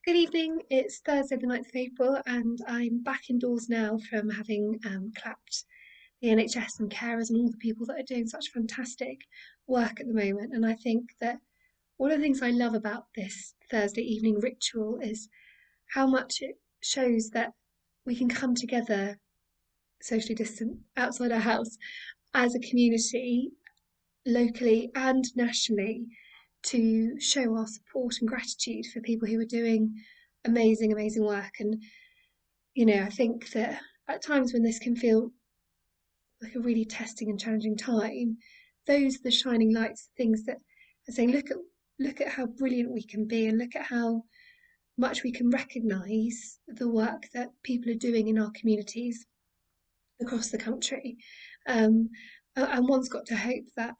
Good evening. It's Thursday, the 9th of April, and I'm back indoors now from having clapped the NHS and carers and all the people that are doing such fantastic work at the moment. And I think that one of the things I love about this Thursday evening ritual is how much it shows that we can come together socially distant outside our house as a community, locally and nationally, to show our support and gratitude for people who are doing amazing, amazing work. And, I think that at times when this can feel like a really testing and challenging time, those are the shining lights, the things that are saying, look at how brilliant we can be and look at how much we can recognise the work that people are doing in our communities across the country. Um, and one's got to hope that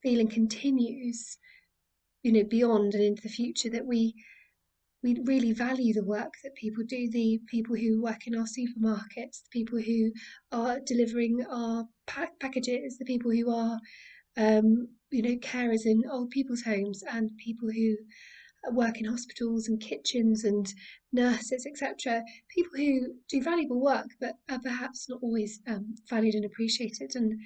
feeling continues, beyond and into the future, that we really value the work that people do, the people who work in our supermarkets, the people who are delivering our packages, the people who are, carers in old people's homes, and people who work in hospitals and kitchens and nurses, etc. People who do valuable work but are perhaps not always valued and appreciated. And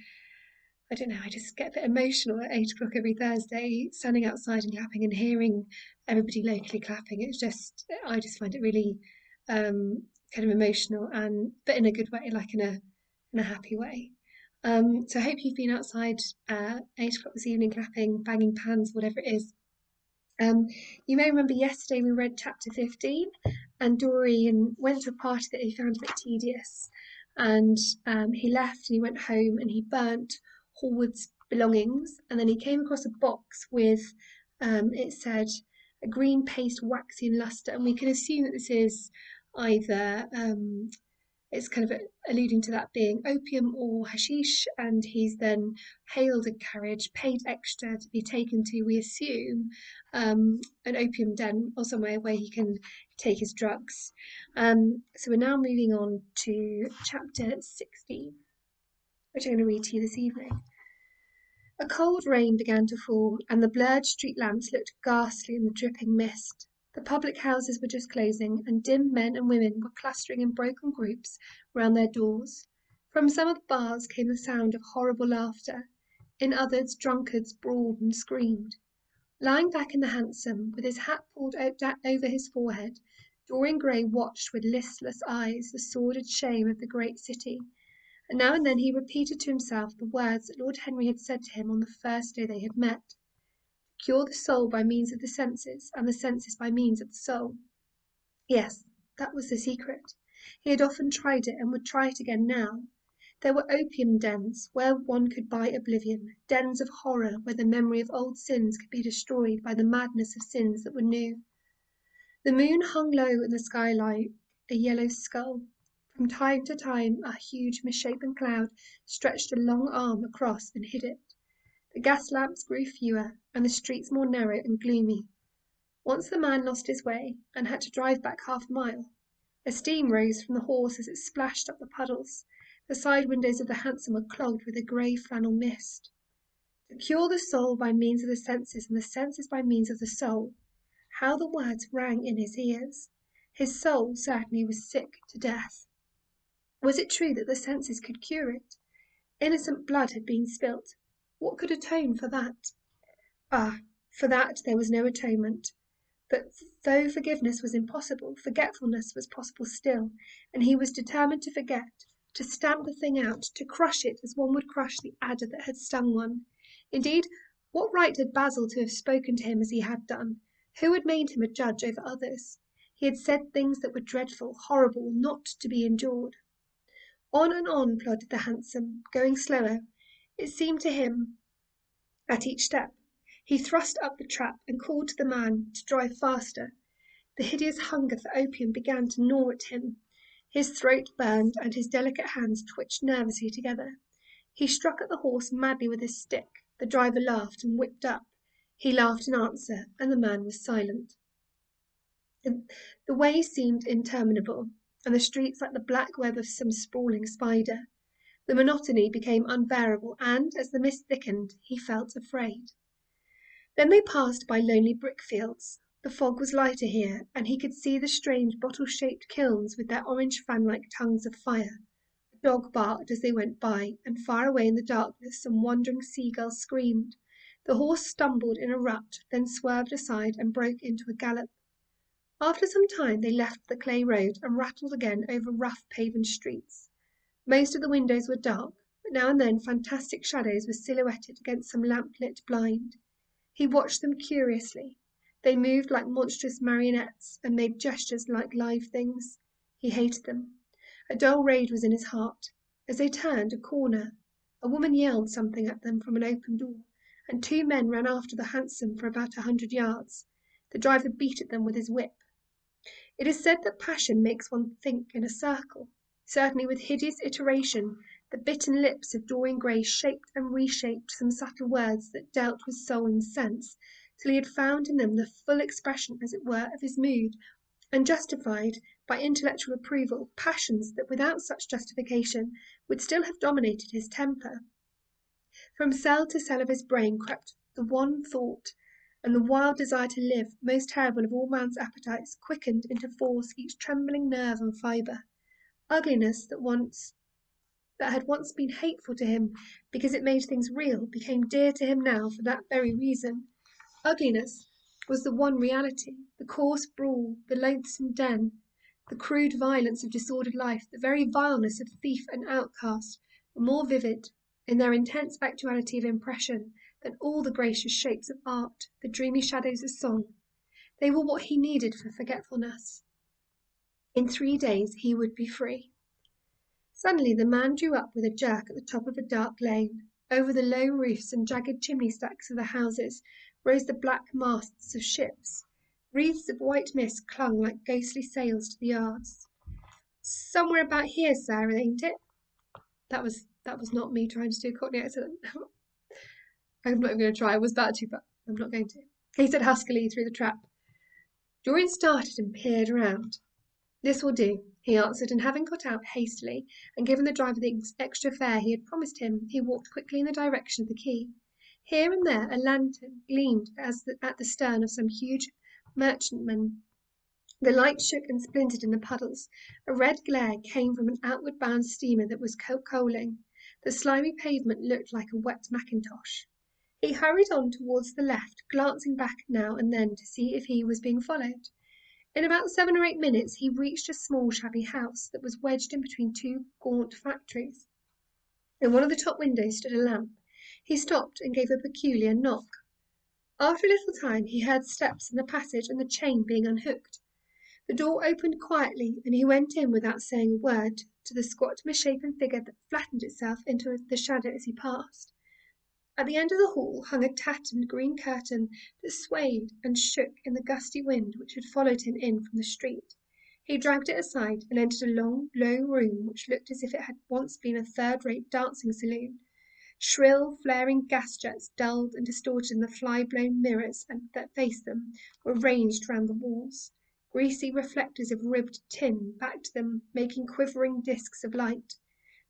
I don't know, I just get a bit emotional at 8 o'clock every Thursday, standing outside and clapping and hearing everybody locally clapping. I just find it really kind of emotional, and but in a good way, like in a happy way. So I hope you've been outside 8 o'clock this evening, clapping, banging pans, whatever it is. Um, you may remember yesterday we read chapter 15, and Dorian went to a party that he found a bit tedious, and he left and he went home and he burnt Hallward's belongings, and then he came across a box with, it said, a green paste waxy and lustre, and we can assume that this is either it's kind of alluding to that being opium or hashish, and he's then hailed a carriage, paid extra to be taken to, we assume, an opium den or somewhere where he can take his drugs. So we're now moving on to chapter 16, which I'm going to read to you this evening. A cold rain began to fall, and the blurred street lamps looked ghastly in the dripping mist. The public houses were just closing, and dim men and women were clustering in broken groups round their doors. From some of the bars came the sound of horrible laughter. In others, drunkards brawled and screamed. Lying back in the hansom, with his hat pulled over his forehead, Dorian Gray watched with listless eyes the sordid shame of the great city, and now and then he repeated to himself the words that Lord Henry had said to him on the first day they had met: cure the soul by means of the senses, and the senses by means of the soul. Yes, that was the secret. He had often tried it, and would try it again now. There were opium dens where one could buy oblivion, dens of horror where the memory of old sins could be destroyed by the madness of sins that were new. The moon hung low in the sky like a yellow skull. From time to time a huge misshapen cloud stretched a long arm across and hid it. The gas lamps grew fewer, and the streets more narrow and gloomy. Once the man lost his way, and had to drive back half a mile. A steam rose from the horse as it splashed up the puddles. The side windows of the hansom were clogged with a grey flannel mist. To cure the soul by means of the senses, and the senses by means of the soul. How the words rang in his ears! His soul certainly was sick to death. Was it true that the senses could cure it? Innocent blood had been spilt. What could atone for that? Ah, for that there was no atonement. But though forgiveness was impossible, forgetfulness was possible still, and he was determined to forget, to stamp the thing out, to crush it as one would crush the adder that had stung one. Indeed, what right had Basil to have spoken to him as he had done? Who had made him a judge over others? He had said things that were dreadful, horrible, not to be endured. On and on plodded the hansom, going slower, it seemed to him, at each step. He thrust up the trap and called to the man to drive faster. The hideous hunger for opium began to gnaw at him. His throat burned, and his delicate hands twitched nervously together. He struck at the horse madly with his stick. The driver laughed and whipped up. He laughed in answer, and the man was silent. The way seemed interminable, and the streets like the black web of some sprawling spider. The monotony became unbearable, and, as the mist thickened, he felt afraid. Then they passed by lonely brick fields. The fog was lighter here, and he could see the strange bottle-shaped kilns with their orange fan-like tongues of fire. A dog barked as they went by, and far away in the darkness some wandering seagulls screamed. The horse stumbled in a rut, then swerved aside and broke into a gallop. After some time they left the clay road and rattled again over rough paven streets. Most of the windows were dark, but now and then fantastic shadows were silhouetted against some lamp-lit blind. He watched them curiously. They moved like monstrous marionettes and made gestures like live things. He hated them. A dull rage was in his heart. As they turned a corner, a woman yelled something at them from an open door, and two men ran after the hansom for about 100 yards. The driver beat at them with his whip. It is said that passion makes one think in a circle. Certainly with hideous iteration, the bitten lips of Dorian Gray shaped and reshaped some subtle words that dealt with soul and sense, till he had found in them the full expression, as it were, of his mood, and justified, by intellectual approval, passions that without such justification would still have dominated his temper. From cell to cell of his brain crept the one thought, and the wild desire to live, most terrible of all man's appetites, quickened into force each trembling nerve and fibre. Ugliness that had once been hateful to him because it made things real became dear to him now for that very reason. Ugliness was the one reality, the coarse brawl, the loathsome den, the crude violence of disordered life, the very vileness of thief and outcast, were more vivid, in their intense actuality of impression, than all the gracious shapes of art, the dreamy shadows of song. They were what he needed for forgetfulness. In 3 days he would be free. Suddenly the man drew up with a jerk at the top of a dark lane. Over the low roofs and jagged chimney stacks of the houses rose the black masts of ships. Wreaths of white mist clung like ghostly sails to the yards. "Somewhere about here, sir, ain't it?" That was not me trying to do a Cockney accent. I'm not even going to try. I was about to, but I'm not going to. He said huskily through the trap. Dorian started and peered around. "This will do," he answered, and having got out hastily and given the driver the extra fare he had promised him, he walked quickly in the direction of the quay. Here and there a lantern gleamed at the stern of some huge merchantman. The light shook and splintered in the puddles. A red glare came from an outward bound steamer that was coaling. The slimy pavement looked like a wet mackintosh. He hurried on towards the left, glancing back now and then to see if he was being followed. In about 7 or 8 minutes he reached a small shabby house that was wedged in between two gaunt factories. In one of the top windows stood a lamp. He stopped and gave a peculiar knock. After a little time he heard steps in the passage and the chain being unhooked. The door opened quietly, and he went in without saying a word to the squat misshapen figure that flattened itself into the shadow as he passed. At the end of the hall hung a tattered green curtain that swayed and shook in the gusty wind which had followed him in from the street. He dragged it aside and entered a long, low room which looked as if it had once been a third-rate dancing saloon. Shrill, flaring gas jets, dulled and distorted in the fly-blown mirrors that faced them, were ranged round the walls. Greasy reflectors of ribbed tin backed them, making quivering discs of light.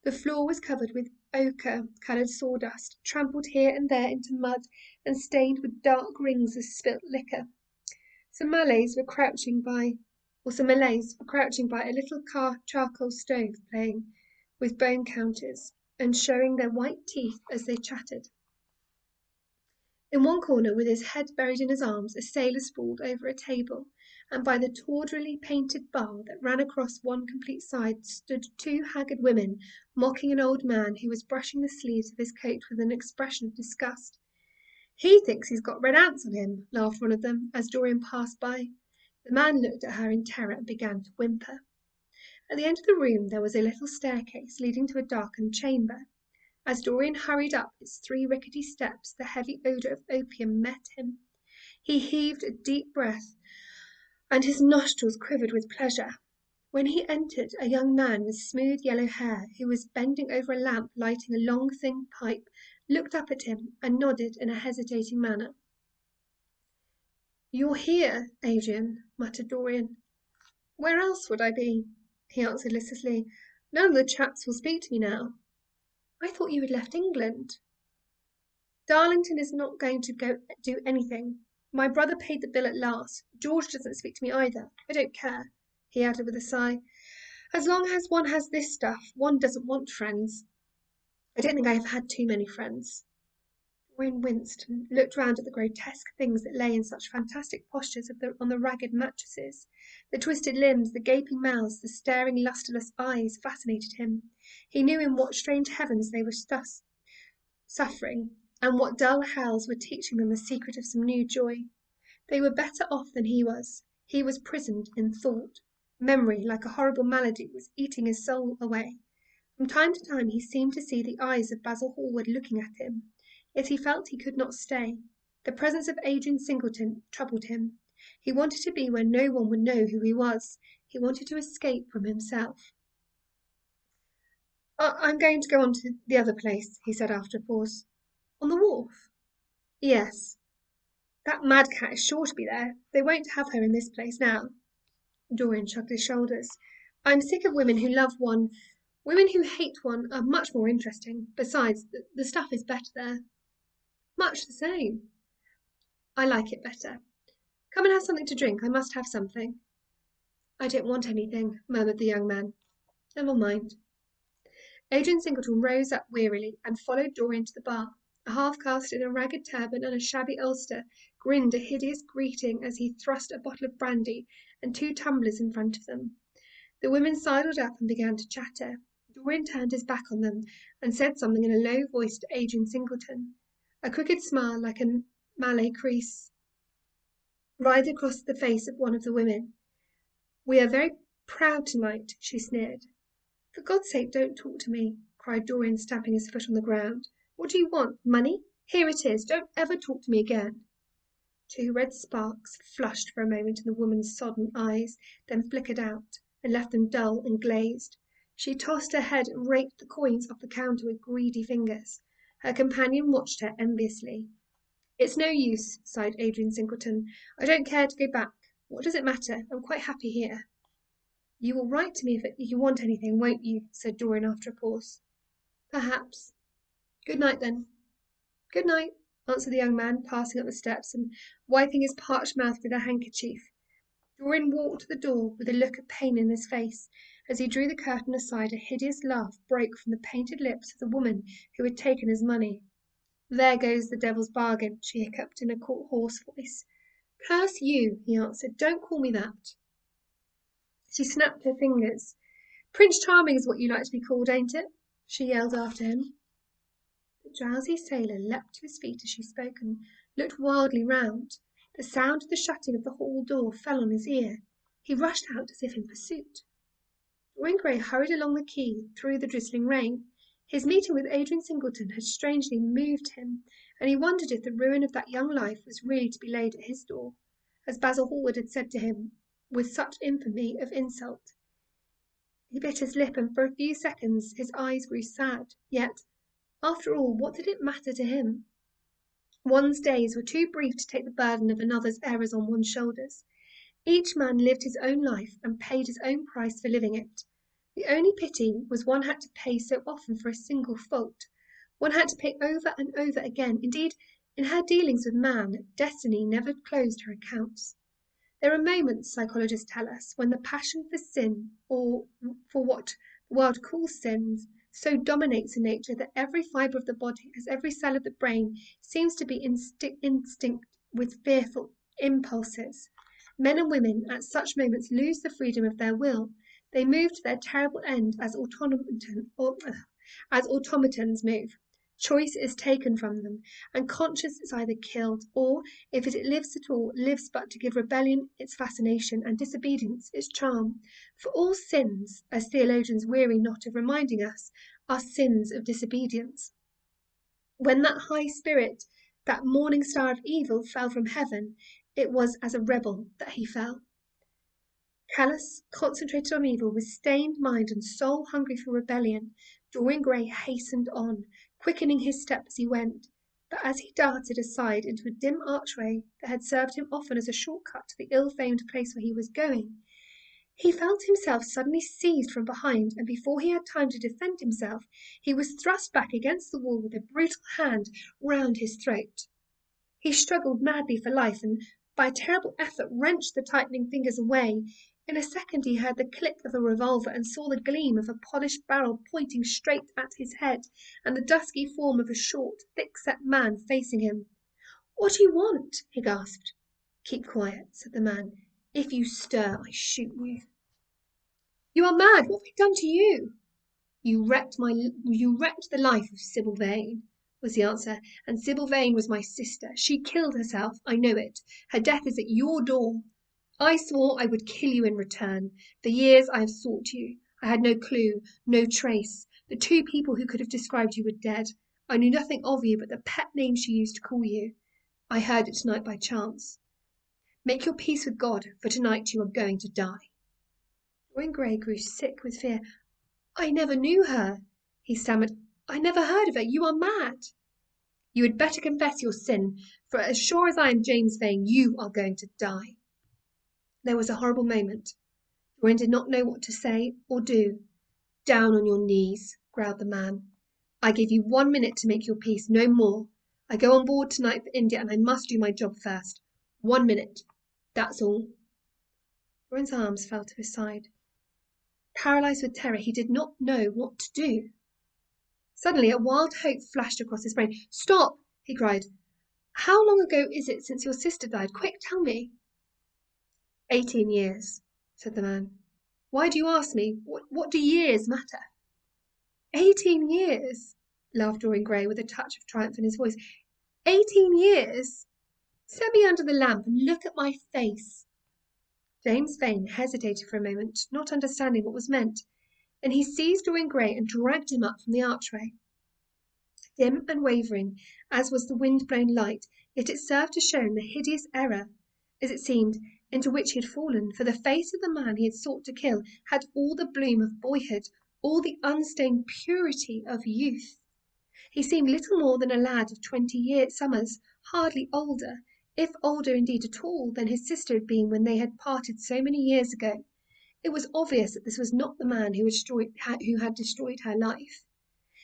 The floor was covered with ochre-coloured sawdust, trampled here and there into mud and stained with dark rings of spilt liquor. Some Malays were crouching by a little charcoal stove playing with bone counters and showing their white teeth as they chattered. In one corner, with his head buried in his arms, a sailor sprawled over a table, and by the tawdrily painted bar that ran across one complete side stood 2 haggard women, mocking an old man who was brushing the sleeves of his coat with an expression of disgust. "He thinks he's got red ants on him," laughed one of them, as Dorian passed by. The man looked at her in terror and began to whimper. At the end of the room there was a little staircase leading to a darkened chamber. As Dorian hurried up its 3 rickety steps, the heavy odour of opium met him. He heaved a deep breath, and his nostrils quivered with pleasure. When he entered, a young man with smooth yellow hair, who was bending over a lamp lighting a long thin pipe, looked up at him and nodded in a hesitating manner. "You're here, Adrian," muttered Dorian. "Where else would I be?" he answered listlessly. "None of the chaps will speak to me now." "I thought you had left England." "Darlington is not going to do anything. My brother paid the bill at last. George doesn't speak to me either. I don't care," he added with a sigh. "As long as one has this stuff, one doesn't want friends. I don't think I have had too many friends." Dorian winced and looked round at the grotesque things that lay in such fantastic postures on the ragged mattresses. The twisted limbs, the gaping mouths, the staring, lustreless eyes fascinated him. He knew in what strange heavens they were suffering, and what dull hells were teaching them the secret of some new joy. They were better off than he was. He was prisoned in thought. Memory, like a horrible malady, was eating his soul away. From time to time he seemed to see the eyes of Basil Hallward looking at him, yet he felt he could not stay. The presence of Adrian Singleton troubled him. He wanted to be where no one would know who he was. He wanted to escape from himself. "I'm going to go on to the other place," he said after a pause. "On the wharf?" "Yes. That madcat is sure to be there. They won't have her in this place now." Dorian shrugged his shoulders. "I'm sick of women who love one. Women who hate one are much more interesting. Besides, the stuff is better there." "Much the same." "I like it better. Come and have something to drink. I must have something." "I don't want anything," murmured the young man. "Never mind." Adrian Singleton rose up wearily and followed Dorian to the bar. A half-caste in a ragged turban and a shabby ulster grinned a hideous greeting as he thrust a bottle of brandy and 2 tumblers in front of them. The women sidled up and began to chatter. Dorian turned his back on them and said something in a low voice to Adrian Singleton. A crooked smile like a Malay crease writhed across the face of one of the women. "We are very proud tonight," she sneered. "For God's sake, don't talk to me," cried Dorian, stamping his foot on the ground. "What do you want? Money? Here it is. Don't ever talk to me again." 2 red sparks flushed for a moment in the woman's sodden eyes, then flickered out, and left them dull and glazed. She tossed her head and raked the coins off the counter with greedy fingers. Her companion watched her enviously. "It's no use," sighed Adrian Singleton. "I don't care to go back. What does it matter? I'm quite happy here." "You will write to me if you want anything, won't you?" said Dorian after a pause. "Perhaps." "Good night, then." "Good night," answered the young man, passing up the steps and wiping his parched mouth with a handkerchief. Dorian walked to the door with a look of pain in his face. As he drew the curtain aside, a hideous laugh broke from the painted lips of the woman who had taken his money. "There goes the devil's bargain," she hiccuped in a hoarse voice. "Curse you," he answered. "Don't call me that." She snapped her fingers. "Prince Charming is what you like to be called, ain't it?" she yelled after him. The drowsy sailor leapt to his feet as she spoke and looked wildly round. The sound of the shutting of the hall door fell on his ear. He rushed out as if in pursuit. Dorian Gray hurried along the quay through the drizzling rain. His meeting with Adrian Singleton had strangely moved him, and he wondered if the ruin of that young life was really to be laid at his door, as Basil Hallward had said to him, with such infamy of insult. He bit his lip, and for a few seconds his eyes grew sad. Yet, after all, what did it matter to him? One's days were too brief to take the burden of another's errors on one's shoulders. Each man lived his own life and paid his own price for living it. The only pity was one had to pay so often for a single fault. One had to pay over and over again. Indeed, in her dealings with man, destiny never closed her accounts. There are moments, psychologists tell us, when the passion for sin, or for what the world calls sins, so dominates a nature that every fibre of the body, as every cell of the brain, seems to be instinct with fearful impulses. Men and women at such moments lose the freedom of their will. They move to their terrible end as automatons move. Choice is taken from them, and conscience is either killed, or, if it lives at all, lives but to give rebellion its fascination and disobedience its charm. For all sins, as theologians weary not of reminding us, are sins of disobedience. When that high spirit, that morning star of evil, fell from heaven, it was as a rebel that he fell. Callous, concentrated on evil, with stained mind and soul hungry for rebellion, Dorian Gray hastened on, quickening his step as he went. But as he darted aside into a dim archway that had served him often as a short-cut to the ill-famed place where he was going, he felt himself suddenly seized from behind, and before he had time to defend himself, he was thrust back against the wall with a brutal hand round his throat. He struggled madly for life and, by a terrible effort, wrenched the tightening fingers away. In a second he heard the click of a revolver and saw the gleam of a polished barrel pointing straight at his head, and the dusky form of a short, thick-set man facing him. "What do you want?" he gasped. "Keep quiet," said the man. "If you stir, I shoot you." "You are mad! What have I done to you?" You wrecked the life of Sybil Vane," was the answer, "and Sybil Vane was my sister. She killed herself. I know it. Her death is at your door. I swore I would kill you in return. For years I have sought you. I had no clue, no trace. The two people who could have described you were dead. I knew nothing of you but the pet name she used to call you. I heard it tonight by chance. Make your peace with God, for tonight you are going to die." Dorian Gray grew sick with fear. "I never knew her," he stammered. "I never heard of her. You are mad." "You had better confess your sin, for as sure as I am James Vane, you are going to die." There was a horrible moment. Dorian did not know what to say or do. "Down on your knees," growled the man. "I gave you 1 minute to make your peace, no more. I go on board tonight for India, and I must do my job first. 1 minute. That's all." Dorian's arms fell to his side. Paralysed with terror, he did not know what to do. Suddenly a wild hope flashed across his brain. "Stop!" he cried. "How long ago is it since your sister died? Quick, tell me." 18 years, said the man. "Why do you ask me? What do years matter?" 18 years, laughed Dorian Gray with a touch of triumph in his voice. 18 years! Set me under the lamp and look at my face." James Vane hesitated for a moment, not understanding what was meant. Then he seized Dorian Gray and dragged him up from the archway. Dim and wavering, as was the wind-blown light, yet it served to show him the hideous error, as it seemed, into which he had fallen, for the face of the man he had sought to kill had all the bloom of boyhood, all the unstained purity of youth. He seemed little more than a lad of 20 summers, hardly older, if older indeed at all, than his sister had been when they had parted so many years ago. It was obvious that this was not the man who had destroyed her life.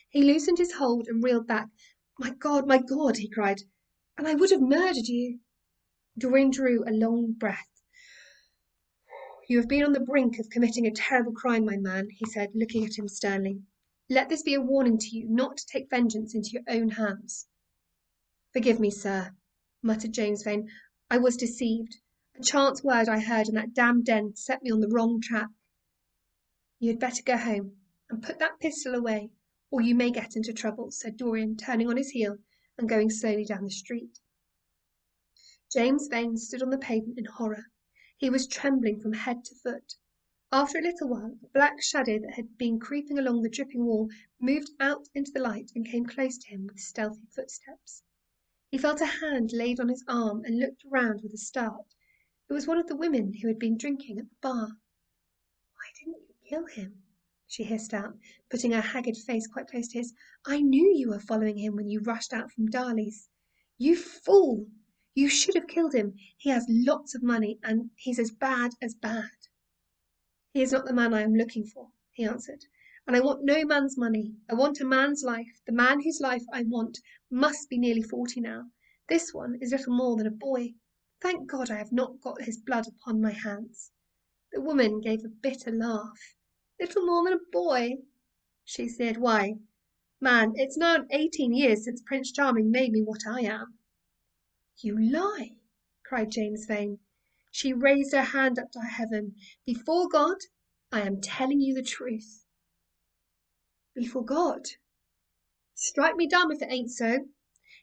He loosened his hold and reeled back. My God," he cried, "and I would have murdered you." Dorian drew a long breath. "You have been on the brink of committing a terrible crime, my man," he said, looking at him sternly. "Let this be a warning to you not to take vengeance into your own hands." "Forgive me, sir," muttered James Vane. "I was deceived. A chance word I heard in that damned den set me on the wrong track." "You had better go home and put that pistol away, or you may get into trouble," said Dorian, turning on his heel and going slowly down the street. James Vane stood on the pavement in horror. He was trembling from head to foot. After a little while, a black shadow that had been creeping along the dripping wall moved out into the light and came close to him with stealthy footsteps. He felt a hand laid on his arm and looked round with a start. It was one of the women who had been drinking at the bar. "Why didn't you kill him?" she hissed out, putting her haggard face quite close to his. "I knew you were following him when you rushed out from Darley's. You fool! You should have killed him. He has lots of money, and he's as bad as bad." "He is not the man I am looking for," he answered, "and I want no man's money. I want a man's life. The man whose life I want must be nearly 40 now. This one is little more than a boy. Thank God I have not got his blood upon my hands." The woman gave a bitter laugh. "Little more than a boy?" she said. "Why, man, it's now 18 years since Prince Charming made me what I am." "You lie!" cried James Vane. She raised her hand up to heaven. "Before God, I am telling you the truth." "Before God?" "Strike me dumb if it ain't so.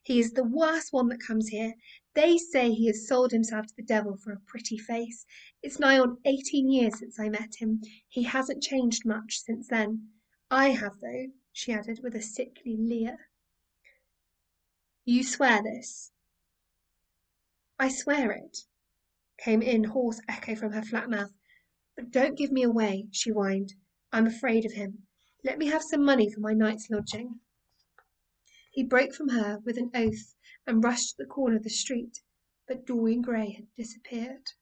He is the worst one that comes here. They say he has sold himself to the devil for a pretty face. It's nigh on 18 years since I met him. He hasn't changed much since then. I have, though," she added with a sickly leer. "You swear this?" "I swear it," came in hoarse echo from her flat mouth. "But don't give me away," she whined. "I'm afraid of him. Let me have some money for my night's lodging." He broke from her with an oath and rushed to the corner of the street, but Dorian Gray had disappeared.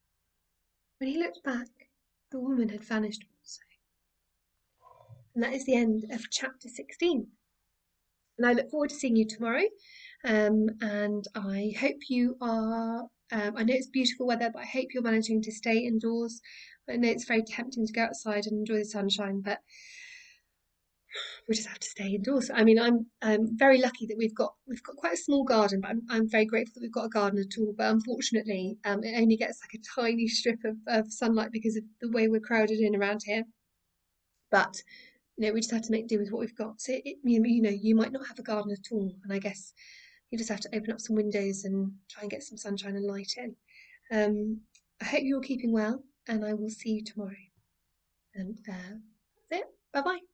When he looked back, the woman had vanished also. And that is the end of chapter 16. And I look forward to seeing you tomorrow And I hope you are. I know it's beautiful weather, but I hope you're managing to stay indoors. I know it's very tempting to go outside and enjoy the sunshine, but we just have to stay indoors. I mean, I'm very lucky that we've got quite a small garden, but I'm very grateful that we've got a garden at all. But unfortunately, it only gets like a tiny strip of sunlight because of the way we're crowded in around here. But we just have to make do with what we've got. So you might not have a garden at all, and I guess you just have to open up some windows and try and get some sunshine and light in. I hope you're all keeping well, and I will see you tomorrow. And that's it. Bye bye.